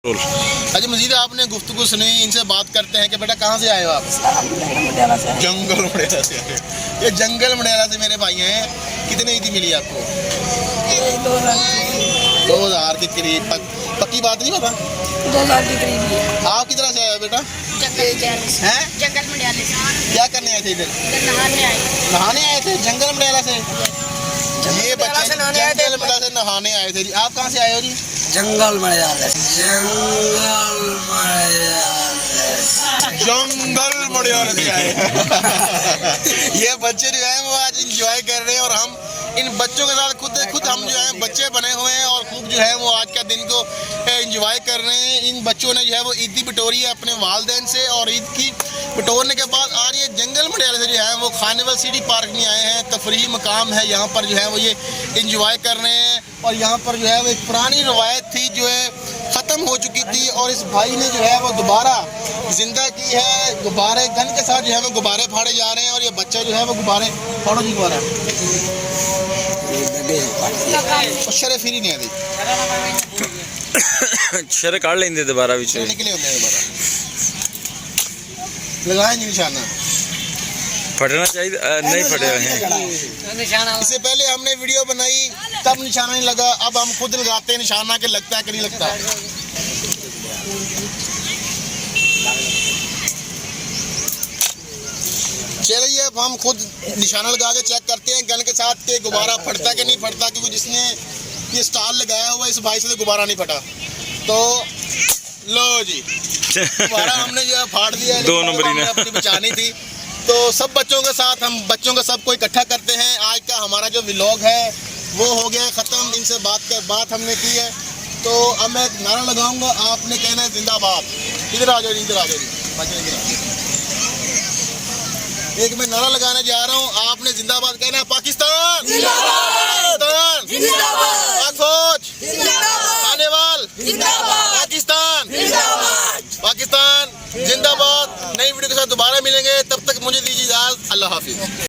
अच्छा मजीद आपने गुफ्तगू सुनी, इनसे बात करते हैं कि बेटा कहाँ से आए हो आप? जंगल मड़ेला से आए। ये जंगल मड़ेला से मेरे भाई हैं। कितने ईदी मिली आपको? 2000 के करीब। पक्की बात नहीं पता? 2000 के करीब। आप किधर से आए हो बेटा? जंगल मड़ियाले से। क्या करने आए थे इधर? नहाने आए थे जंगल मड़ेला से। ये बच्चे जंगल मड़ेला से नहाने आए थे। आप कहाँ से आए हो जी? जंगल मड़ियाले। जंगल मड़ियाले से आए। ये बच्चे जो है वो आज इंजॉय कर रहे हैं और हम इन बच्चों के साथ खुद हम जो है बच्चे बने हुए हैं और खूब जो है वो आज का दिन को इंजॉय कर रहे हैं। इन बच्चों ने जो है वो ईदी बटोरी है अपने वालदेन से और ईद की बटोरने के बाद आज ये जंगल मड़ियाले से जो है वो खानेवाल सिटी पार्क में आए हैं। तफरीही मकाम है, यहाँ पर जो है वो ये इंजॉय कर रहे हैं और यहाँ पर जो है वो एक पुरानी रवायत थी जो है ख़त्म हो चुकी थी और इस भाई ने जो है वो दोबारा जिंदा की है। गुब्बारे गन के साथ जो है वो गुब्बारे फाड़े जा रहे हैं और ये बच्चा जो है वो गुब्बारे फाड़ो जी गुब्बारा शरे फिरी नहीं आती शरे काट लेंगे दोबारा भी निकले होंगे दोबारा लगाए नहीं निशाना फटना चाहिए नहीं फटे हैं। इससे पहले हमने वीडियो बनाई तब निशाना नहीं लगा, अब हम खुद लगाते हैं निशाना के लगता है कि नहीं लगता। चलिए अब हम खुद निशाना लगा के चेक करते हैं गन के साथ के गुब्बारा फटता कि नहीं फटता, क्योंकि जिसने ये स्टॉल लगाया हुआ इस भाई से तो गुब्बारा नहीं फटा। तो लो जी गुब्बारा हमने जो है फाड़ दिया, 2 नंबरी ने अपनी बचानी थी। तो सब बच्चों के साथ हम बच्चों का सबको इकट्ठा करते हैं। आज का हमारा जो व्लॉग है वो हो गया ख़त्म। इनसे बात हमने की है तो अब मैं एक नारा लगाऊंगा, आपने कहना है जिंदाबाद। इधर आ जाओ, इधर आ जाओ। एक मैं नारा लगाने जा रहा हूँ, आपने जिंदाबाद कहना है। पाकिस्तान जिंदाबाद, फौज खानेवाल, पाकिस्तान जिंदाबाद। नई वीडियो के साथ दोबारा मिलेंगे, तब तक मुझे दीजिए इजाज़त। अल्लाह हाफिज़।